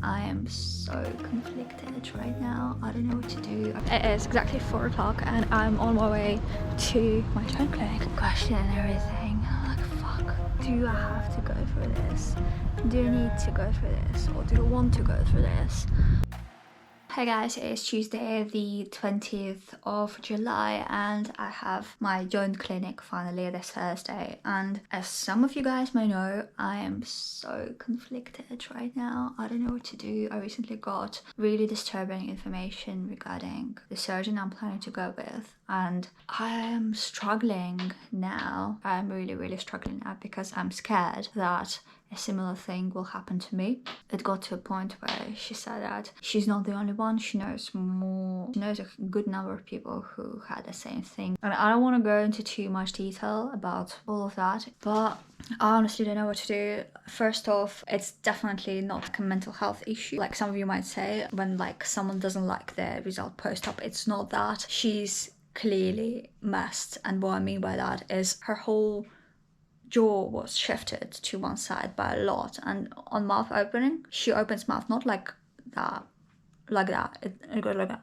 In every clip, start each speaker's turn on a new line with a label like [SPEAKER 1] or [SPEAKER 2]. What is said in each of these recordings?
[SPEAKER 1] I am so conflicted right now. I don't know what to do. It is exactly 4 o'clock and I'm on my way to my joint clinic. Question and everything. I'm like, fuck. Do I have to go through this? Do I need to go through this? Or do I want to go through this? Hey guys, it's Tuesday the 20th of July and I have my joint clinic finally this Thursday, and as some of you guys may know, I am so conflicted right now. I don't know what to do. I recently got really disturbing information regarding the surgeon I'm planning to go with, and I am struggling now. I'm really struggling now because I'm scared that a similar thing will happen to me. It got to a point where she said that she's not the only one. She knows a good number of people who had the same thing. And I don't want to go into too much detail about all of that, but I honestly don't know what to do. First off, it's definitely not like a mental health issue, like some of you might say, when like someone doesn't like the result post-op. It's not that. She's clearly messed, and what I mean by that is her whole jaw was shifted to one side by a lot, and on mouth opening, she opens mouth not like that, it goes like that,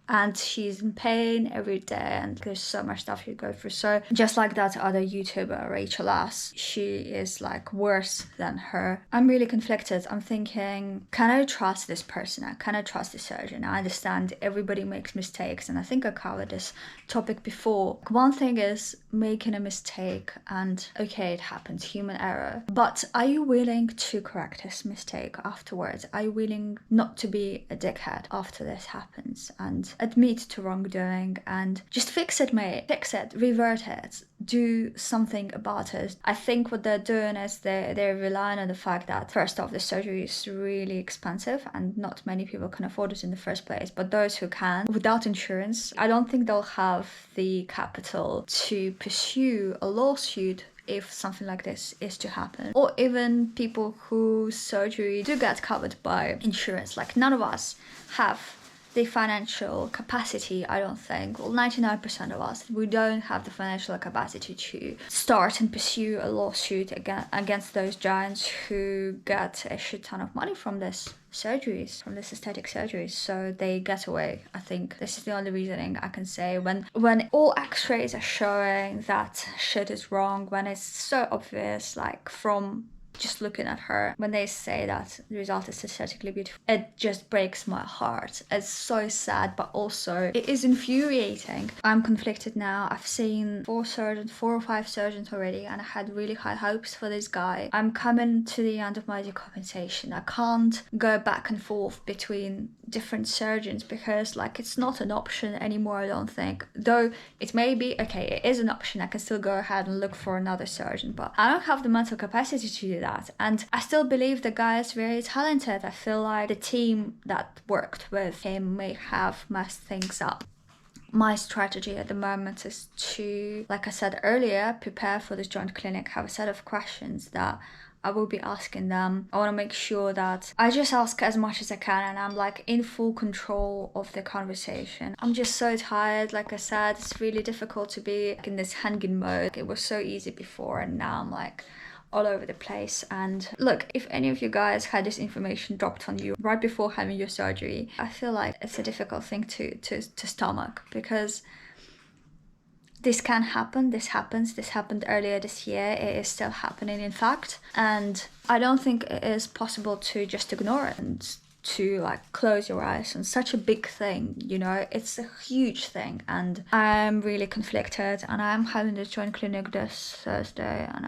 [SPEAKER 1] and she's in pain every day, and there's so much stuff you go through. So just like that other YouTuber Rachel S, she is like worse than her. I'm really conflicted. I'm thinking, can I trust this person? Can I trust the surgeon? I understand everybody makes mistakes, and I think I covered this topic before. One thing is making a mistake, and okay, it happens, human error, but are you willing to correct this mistake afterwards? Are you willing not to be a dickhead after this happens and admit to wrongdoing and just fix it, mate? Fix it, revert it, do something about it. I think what they're doing is they're relying on the fact that, first off, the surgery is really expensive and not many people can afford it in the first place, but those who can, without insurance, I don't think they'll have the capital to pursue a lawsuit if something like this is to happen. Or even people whose surgery do get covered by insurance. Like, none of us have the financial capacity, I don't think. Well, 99% of us, we don't have the financial capacity to start and pursue a lawsuit against those giants who get a shit ton of money from this surgeries, from this aesthetic surgeries, so they get away. I think this is the only reasoning I can say. When all x-rays are showing that shit is wrong, when it's so obvious, like from just looking at her, when they say that the result is aesthetically beautiful, it just breaks my heart. It's so sad, but also it is infuriating. I'm conflicted now. I've seen 4 or 5 surgeons already, and I had really high hopes for this guy. I'm coming to the end of my decompensation. I can't go back and forth between different surgeons because like it's not an option anymore, I don't think. Though it may be, okay, it is an option. I can still go ahead and look for another surgeon, but I don't have the mental capacity to do that. And I still believe the guy is very talented. I feel like the team that worked with him may have messed things up. My strategy at the moment is to, like I said earlier, prepare for this joint clinic, have a set of questions that I will be asking them. I want to make sure that I just ask as much as I can and I'm like in full control of the conversation. I'm just so tired. Like I said, it's really difficult to be in this hanging mode. It was so easy before, and now I'm like all over the place. And look, if any of you guys had this information dropped on you right before having your surgery, I feel like it's a difficult thing to stomach, because this can happen. This happened earlier this year. It is still happening, in fact, and I don't think it is possible to just ignore it and to like close your eyes on such a big thing. You know, it's a huge thing, and I'm really conflicted, and I'm having this joint clinic this Thursday, and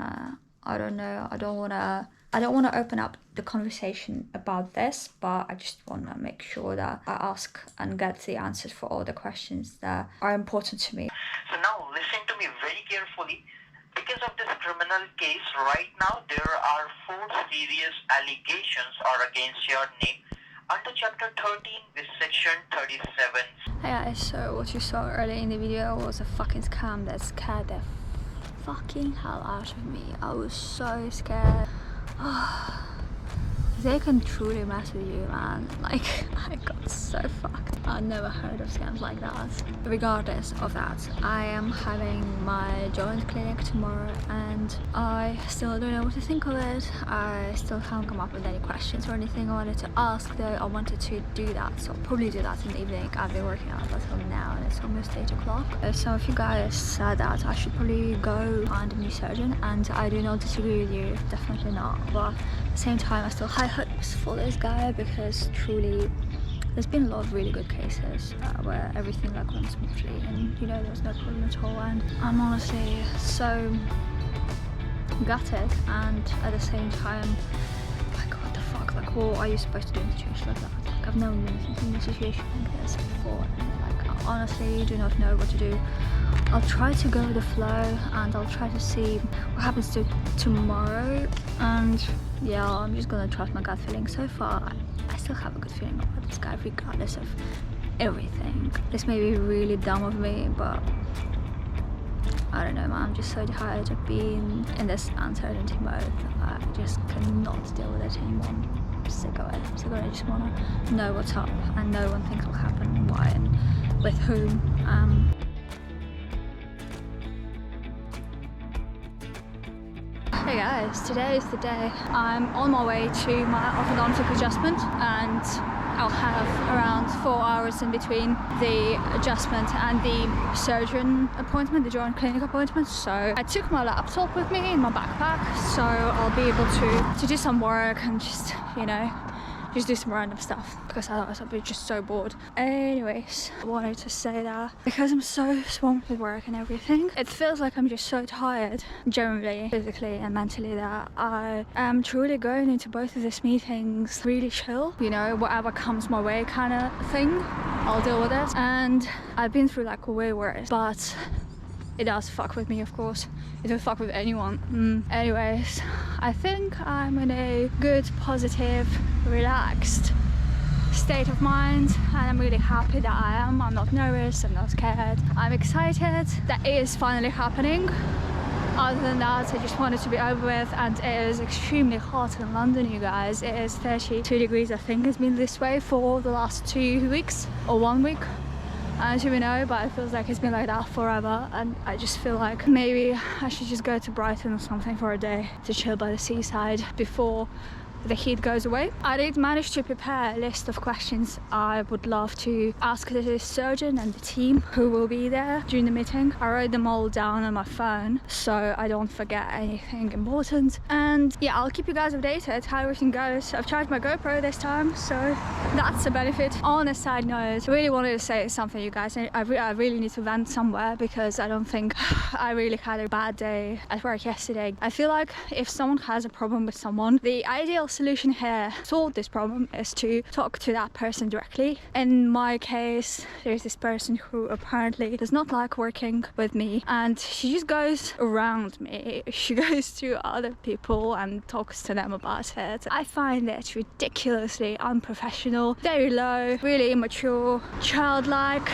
[SPEAKER 1] I don't know. I don't want to open up the conversation about this, but I just want to make sure that I ask and get the answers for all the questions that are important to me.
[SPEAKER 2] So now listen to me very carefully. Because of this criminal case right now, there are 4 serious allegations are against your name under Chapter 13 with Section 37.
[SPEAKER 1] Hey guys, so what you saw earlier in the video was a fucking scam that scared the fucking hell out of me. I was so scared. they can truly mess with you, man. Like, I got so fucked. I never heard of scams like that. Regardless of that, I am having my joint clinic tomorrow and I still don't know what to think of it. I still haven't come up with any questions or anything I wanted to ask, though I wanted to do that, so I'll probably do that in the evening. I've been working on it until now and it's almost 8 o'clock. Some of you guys said that I should probably go find a new surgeon, and I do not disagree with you, definitely not, but at the same time I still high hopes for this guy, because truly there's been a lot of really good cases where everything like went smoothly and you know there was no problem at all, and I'm honestly so gutted and at the same time like what the fuck, like what are you supposed to do in a situation like that? Like I've never been in a situation like this before and like I honestly do not know what to do. I'll try to go with the flow and I'll try to see what happens to tomorrow, and yeah, I'm just gonna trust my gut feeling. So far I still have a good feeling about this guy regardless of everything. This may be really dumb of me, but I don't know, man, I'm just so tired of being in this uncertainty mode. I just cannot deal with it anymore. I'm sick of it. I'm sick of it. I just want to know what's up and know when things will happen and why and with whom. Hey guys, today is the day. I'm on my way to my orthodontic adjustment and I'll have around 4 hours in between the adjustment and the surgeon appointment, the joint clinic appointment. So I took my laptop with me in my backpack, so I'll be able to do some work and just, you know, just do some random stuff, because otherwise I'll be just so bored. Anyways, I wanted to say that because I'm so swamped with work and everything, it feels like I'm just so tired, generally, physically and mentally, that I am truly going into both of these meetings really chill, you know, whatever comes my way kind of thing, I'll deal with it. And I've been through like way worse, but it does fuck with me, of course. It will fuck with anyone. Anyways, I think I'm in a good, positive, relaxed state of mind, and I'm really happy that I am. I'm not nervous, I'm not scared. I'm excited that it is finally happening. Other than that, I just want it to be over with, and it is extremely hot in London, you guys. It is 32 degrees, I think it's been this way for the last 2 weeks or 1 week. I don't even know, but it feels like it's been like that forever, and I just feel like maybe I should just go to Brighton or something for a day to chill by the seaside before the heat goes away. I did manage to prepare a list of questions I would love to ask the surgeon and the team who will be there during the meeting. I wrote them all down on my phone so I don't forget anything important, and yeah, I'll keep you guys updated how everything goes. I've charged my GoPro this time, so that's a benefit. On a side note, I really wanted to say something, you guys. I really need to vent somewhere, because I don't think I really had a bad day at work yesterday. I feel like if someone has a problem with someone, the ideal solution here to solve this problem is to talk to that person directly. In my case, there's this person who apparently does not like working with me, and she just goes around me. She goes to other people and talks to them about it. I find it ridiculously unprofessional, very low, really immature, childlike,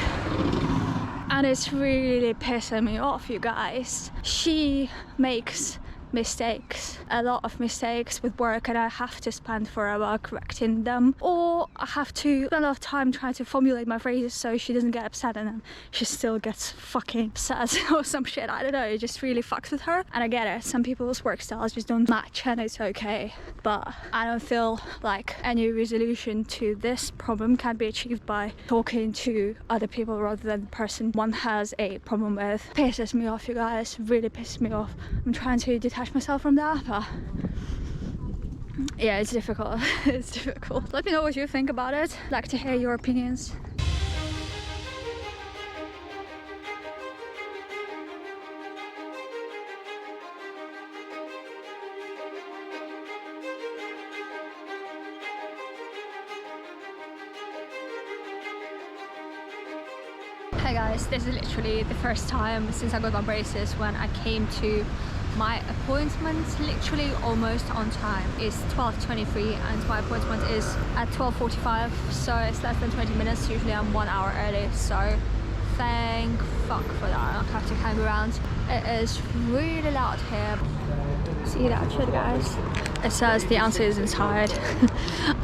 [SPEAKER 1] and it's really pissing me off, you guys. She makes mistakes, a lot of mistakes with work, and I have to spend forever correcting them, or I have to spend a lot of time trying to formulate my phrases so she doesn't get upset, and then she still gets fucking upset or some shit. I don't know, it just really fucks with her, and I get it, some people's work styles just don't match and it's okay, but I don't feel like any resolution to this problem can be achieved by talking to other people rather than the person one has a problem with. Pisses me off, you guys, really pisses me off. I'm trying to detach myself from that, but yeah, it's difficult. It's difficult. Let me know what you think about it. I'd like to hear your opinions. Hey guys, this is literally the first time since I got my braces when I came to my appointment literally almost on time. It's 12:23 and my appointment is at 12:45, so it's less than 20 minutes. Usually I'm 1 hour early, so thank fuck for that. I don't have to hang around. It is really loud here. See that shit, guys? It says the answer is inside.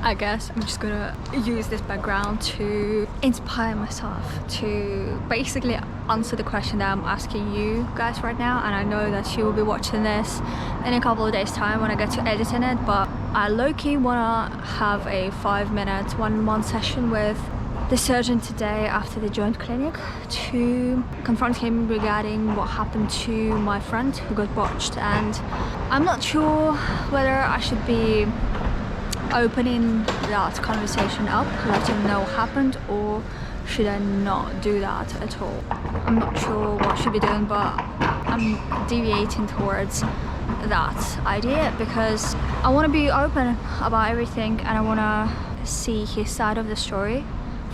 [SPEAKER 1] I guess I'm just gonna use this background to inspire myself to basically answer the question that I'm asking you guys right now. And I know that you will be watching this in a couple of days time when I get to editing it, but I low-key wanna have a 5-minute one-on-one session with the surgeon today after the joint clinic to confront him regarding what happened to my friend who got botched. And I'm not sure whether I should be opening that conversation up, let him know what happened, or should I not do that at all. I'm not sure what I should be doing, but I'm deviating towards that idea because I want to be open about everything and I want to see his side of the story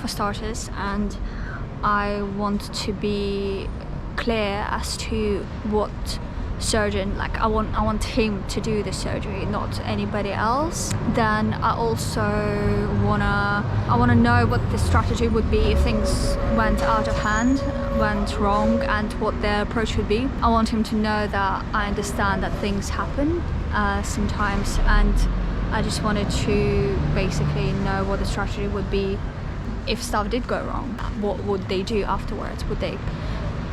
[SPEAKER 1] for starters, and I want to be clear as to what surgeon, like I want him to do the surgery, not anybody else. Then I also wanna know what the strategy would be if things went out of hand, went wrong, and what their approach would be. I want him to know that I understand that things happen sometimes, and I just wanted to basically know what the strategy would be if stuff did go wrong. What would they do afterwards? Would they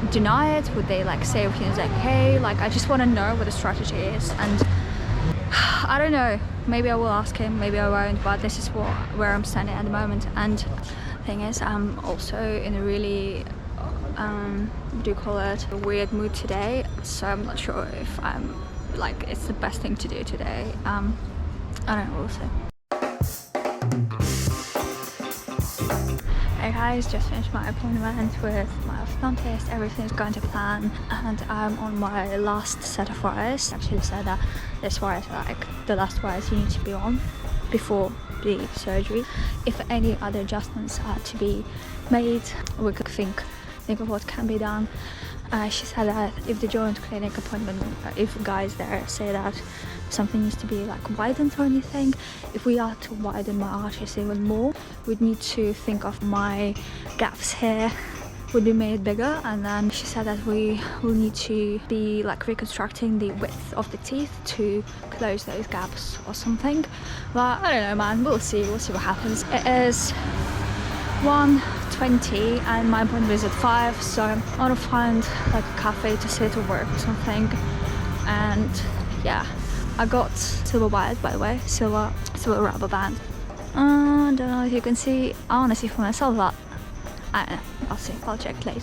[SPEAKER 1] deny it? Would they like say everything's okay? Like, I just want to know what the strategy is, and I don't know, maybe I will ask him, maybe I won't, but this is where I'm standing at the moment. And thing is, I'm also in a really what do you call it, a weird mood today, so I'm not sure if I'm like it's the best thing to do today. I don't know, we'll see. Hey guys, just finished my appointment with my orthodontist. Everything's going to plan, and I'm on my last set of wires. Actually said that this wire is like the last wires you need to be on before the surgery. If any other adjustments are to be made, we could think of what can be done. She said that if the joint clinic appointment, if guys there say that something needs to be like widened or anything, if we are to widen my arches even more, we'd need to think of my gaps here would be made bigger, and then she said that we will need to be like reconstructing the width of the teeth to close those gaps or something. But I don't know, man, we'll see what happens. It is 1:20 and my appointment is at 5, so I want to find like a cafe to sit or work or something. And yeah, I got silver wires, by the way, silver rubber band. I don't know if you can see, I want to see for myself, but I don't know, I'll see, I'll check later.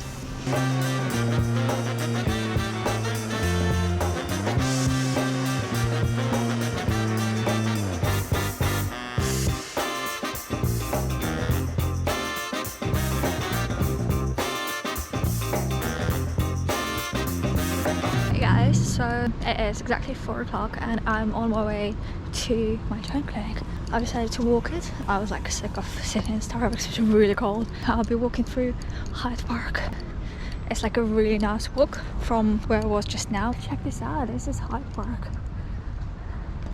[SPEAKER 1] So it is exactly 4 o'clock and I'm on my way to my joint clinic. I decided to walk it. I was like sick of sitting in Starbucks, which is really cold. I'll be walking through Hyde Park. It's like a really nice walk from where I was just now. Check this out, this is Hyde Park.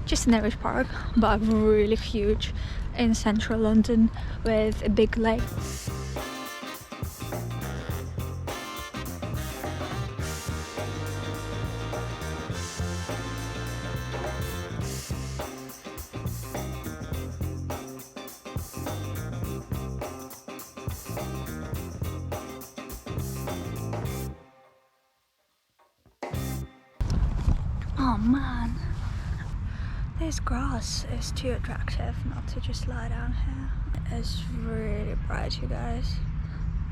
[SPEAKER 1] Just an average park, but really huge in central London with a big lake. Oh man, this grass is too attractive not to just lie down here. It's really bright, you guys,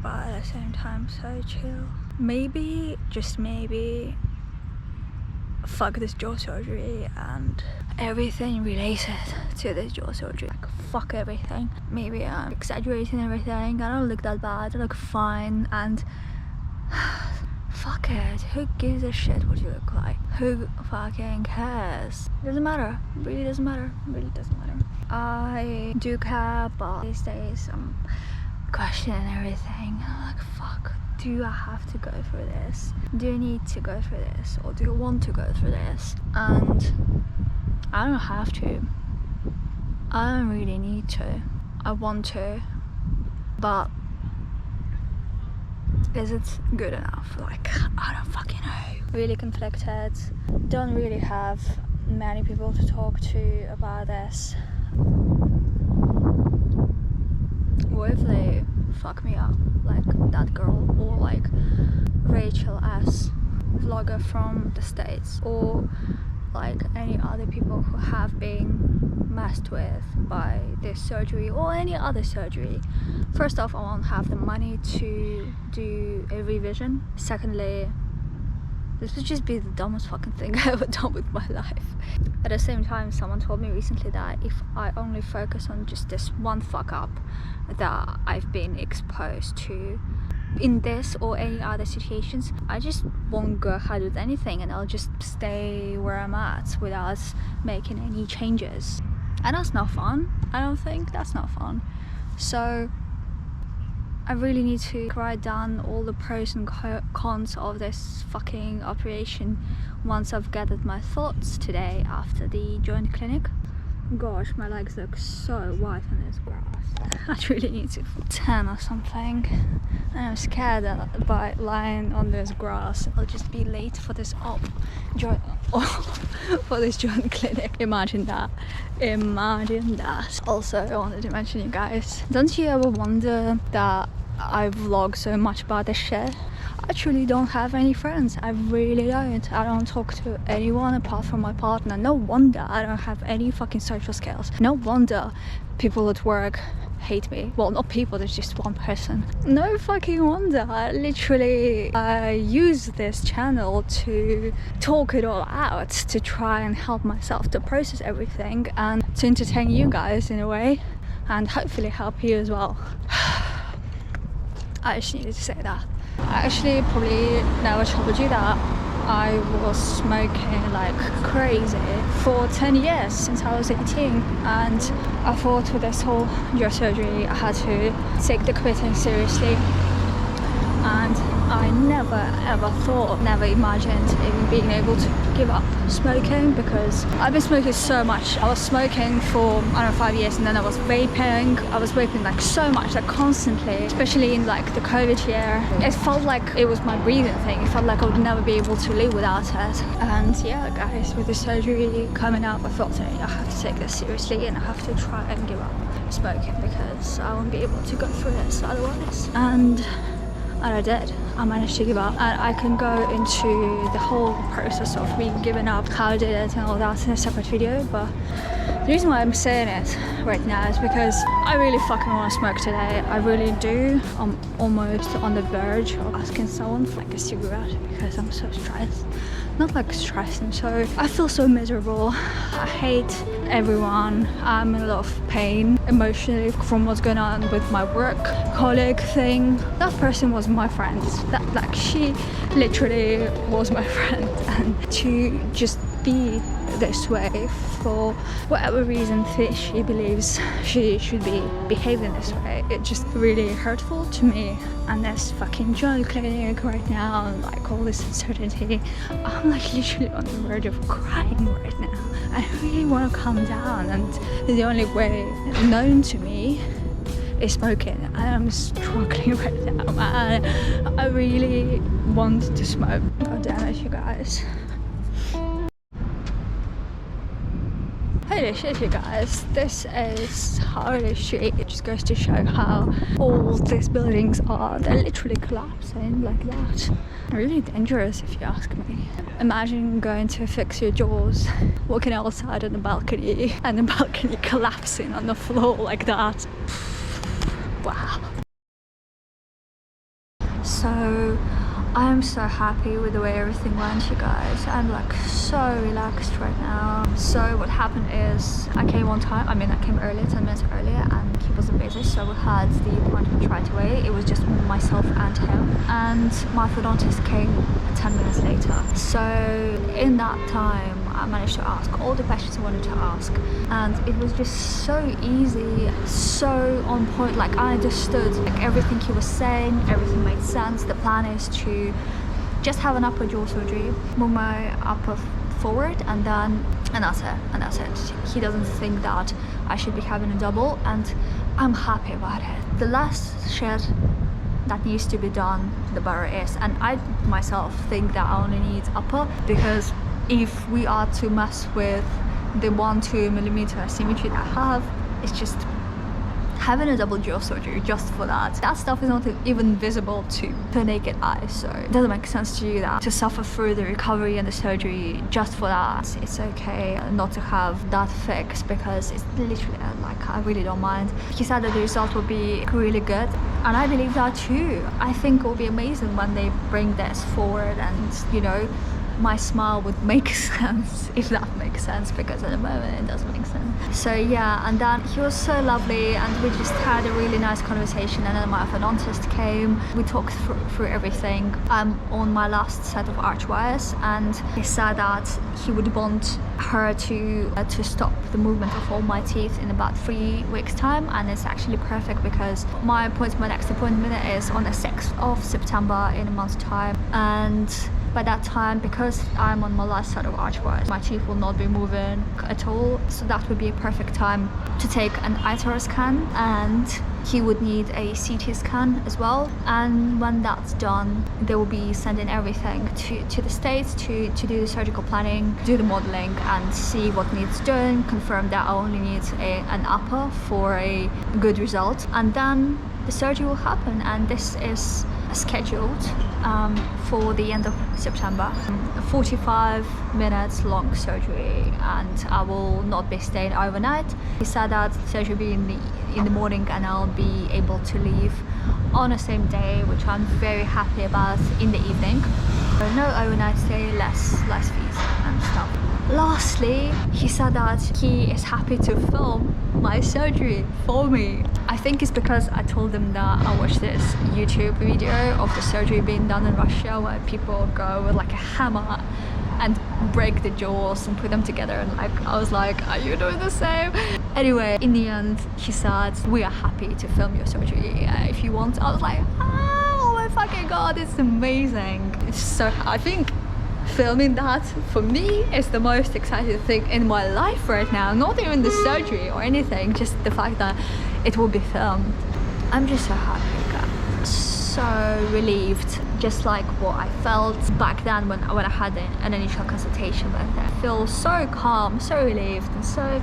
[SPEAKER 1] but at the same time so chill. Maybe, just maybe, fuck this jaw surgery and everything related to this jaw surgery. Like, fuck everything. Maybe I'm exaggerating everything. I don't look that bad, I look fine, and fuck it, who gives a shit what you look like? Who fucking cares? It doesn't matter, it really doesn't matter, it really doesn't matter. I do care, but these days I'm questioning everything. I'm like, fuck, do I have to go through this? Do I need to go through this? Or do I want to go through this? And I don't have to. I don't really need to. I want to, but is it good enough? Like, I don't fucking know. Really conflicted. Don't really have many people to talk to about this. What if they fuck me up like that girl, or like Rachel S, vlogger from the States, or like any other people who have been messed with by this surgery or any other surgery? First off, I won't have the money to do a revision. Secondly, this would just be the dumbest fucking thing I ever done with my life. At the same time, someone told me recently that if I only focus on just this one fuck up that I've been exposed to in this or any other situations, I just won't go ahead with anything and I'll just stay where I'm at without making any changes. And that's not fun. I don't think that's not fun. So I really need to write down all the pros and cons of this fucking operation once I've gathered my thoughts today after the joint clinic. Gosh, my legs look so white on this grass. I really need to tan or something. I'm scared that by lying on this grass I'll just be late for this for this joint clinic. Imagine that. Imagine that. Also, I wanted to mention, you guys, don't you ever wonder that I vlog so much about this shit? I truly don't have any friends. I really don't. I don't talk to anyone apart from my partner. No wonder I don't have any fucking social skills. No wonder people at work hate me. Well, not people, there's just one person. No fucking wonder. I use this channel to talk it all out, to try and help myself to process everything and to entertain you guys in a way, and hopefully help you as well. I just needed to say that. I actually probably never told you that I was smoking like crazy for 10 years since I was 18, and I thought with this whole jaw surgery I had to take the quitting seriously, and I never imagined even being able to give up smoking, because I've been smoking so much. I was smoking for, I don't know, 5 years, and then I was vaping. I was vaping like so much, like constantly, especially in like the COVID year. It felt like it was my breathing thing. It felt like I would never be able to live without it. And yeah, guys, with the surgery coming up, I thought, I have to take this seriously and I have to try and give up smoking, because I won't be able to go through this otherwise. And I did. I managed to give up, and I can go into the whole process of me giving up, how I did it and all that in a separate video, but the reason why I'm saying it right now is because I really fucking want to smoke today. I really do. I'm almost on the verge of asking someone for like a cigarette because I'm so stressed. Not like stressing, so I feel so miserable. I hate everyone. I'm in a lot of pain emotionally from what's going on with my work colleague thing. That person was my friend. Like she literally was my friend, and to just be this way for whatever reason she believes she should be behaving this way, it's just really hurtful to me. And this fucking joint clinic right now, and like all this uncertainty, I'm like literally on the verge of crying right now. I really want to calm down, and the only way known to me is smoking, and I'm struggling right now, man. I really want to smoke. God damn it, you guys. Holy shit, you guys, this is holy shit. It just goes to show how old these buildings are. They're literally collapsing like that. Really dangerous if you ask me. Imagine going to fix your jaws, walking outside on the balcony, and the balcony collapsing on the floor like that. Wow. So I'm so happy with the way everything went, you guys. I'm like so relaxed right now. So what happened is I came on time. I came earlier, 10 minutes earlier, and he wasn't busy, so we had the appointment right away. It was just myself and him, and my orthodontist came 10 minutes later. So in that time I managed to ask all the questions I wanted to ask, and it was just so easy, so on point. Like I understood like everything he was saying, everything made sense. The plan is to just have an upper jaw surgery, move my upper forward, and that's it. He doesn't think that I should be having a double, and I'm happy about it. The last shit that needs to be done, the burr is, and I myself think that I only need upper, because if we are to mess with the 1-2 millimeter asymmetry that I have, it's just having a double jaw surgery just for that. That stuff is not even visible to the naked eye, so it doesn't make sense to do that, to suffer through the recovery and the surgery just for that. It's okay not to have that fixed because it's literally like, I really don't mind. He said that the result will be really good, and I believe that too. I think it will be amazing when they bring this forward, and you know, my smile would make sense, if that makes sense, because at the moment it doesn't make sense. So yeah, and then he was so lovely, and we just had a really nice conversation, and then my orthodontist came. We talked through everything. I'm on my last set of arch wires, and he said that he would want her to stop the movement of all my teeth in about 3 weeks time, and it's actually perfect because my next appointment is on the 6th of September in a month's time, and by that time, because I'm on my last set of arch wires, my teeth will not be moving at all, so that would be a perfect time to take an iTero scan, and he would need a CT scan as well. And when that's done, they will be sending everything to the States to do the surgical planning, do the modeling, and see what needs doing, confirm that I only need an upper for a good result, and then the surgery will happen. And this is scheduled for the end of September. A 45 minutes long surgery, and I will not be staying overnight. He said that the surgery will be in the morning, and I'll be able to leave on the same day, which I'm very happy about, in the evening. No overnight stay, less fees and stuff. Lastly, he said that he is happy to film my surgery for me. I think it's because I told him that I watched this YouTube video of the surgery being done in Russia, where people go with like a hammer and break the jaws and put them together, and like I was like, are you doing the same? Anyway, in the end, he said, we are happy to film your surgery if you want. I was like, oh my fucking god, it's amazing. It's so, I think filming that for me is the most exciting thing in my life right now. Not even the surgery or anything, just the fact that it will be filmed. I'm just so happy, guys. So relieved, just like what I felt back then when I had an initial consultation with her. I feel so calm, so relieved, and so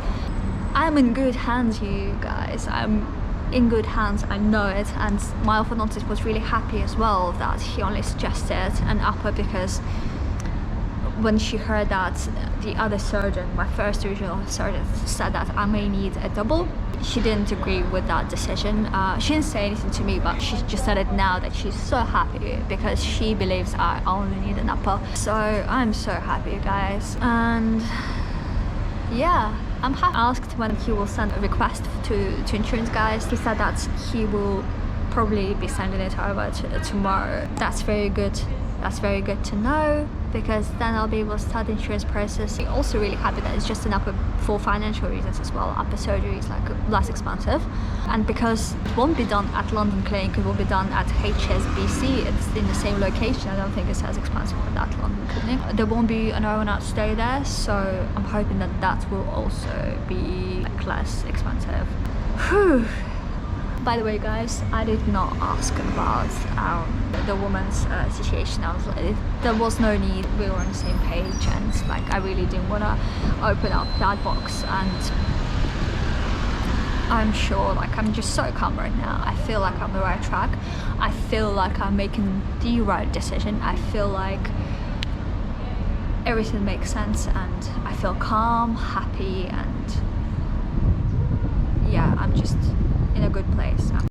[SPEAKER 1] I'm in good hands, you guys. I'm in good hands, I know it. And my orthodontist was really happy as well that he only suggested an upper, because when she heard that the other surgeon, my first original surgeon, said that I may need a double, she didn't agree with that decision. She didn't say anything to me, but she just said it now that she's so happy because she believes I only need an upper. So I'm so happy, guys. And yeah, I'm happy. I asked when he will send a request to insurance guys. He said that he will probably be sending it over tomorrow. That's very good. That's very good to know, because then I'll be able to start the insurance process. I'm also really happy that it's just an upper for financial reasons as well. Upper surgery is like less expensive, and because it won't be done at London Clinic, it will be done at HSBC. It's in the same location. I don't think it's as expensive for that London Clinic. There won't be an overnight stay there, so I'm hoping that that will also be like less expensive. Whew. By the way, guys, I did not ask about the woman's situation. There was no need. We were on the same page, and like I really didn't want to open up that box. And I'm sure, like, I'm just so calm right now. I feel like I'm on the right track. I feel like I'm making the right decision. I feel like everything makes sense, and I feel calm, happy, and yeah, I'm just in a good place now.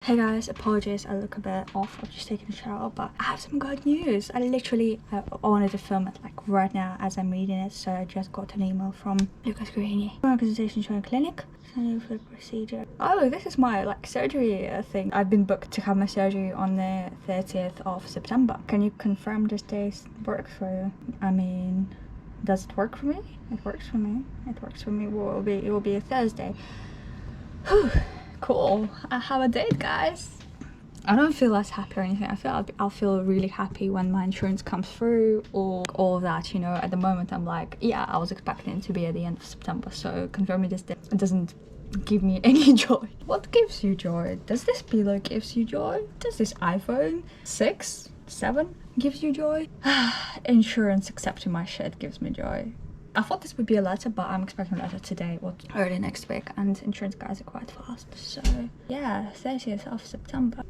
[SPEAKER 1] Hey guys, apologies, I look a bit off. I've just taken a shower, but I have some good news. I wanted to film it like right now as I'm reading it, so I just got an email from Lucas Guarini. Consultation showing clinic. For the procedure. Oh, this is my like surgery thing. I've been booked to have my surgery on the 30th of September. Can you confirm this day works for you? I mean, does it work for me? It works for me. It works for me. It will be a Thursday. Whew, cool. I have a date, guys. I don't feel less happy or anything. I'll feel really happy when my insurance comes through, or all of that, you know. At the moment, I'm like, yeah, I was expecting it to be at the end of September, so confirming this date, it doesn't give me any joy. What gives you joy? Does this pillow gives you joy? Does this iPhone 6 7 gives you joy. Insurance accepting my shit gives me joy. I thought this would be a letter, but I'm expecting a letter today or early next week, and insurance guys are quite fast. So yeah, 30th of September.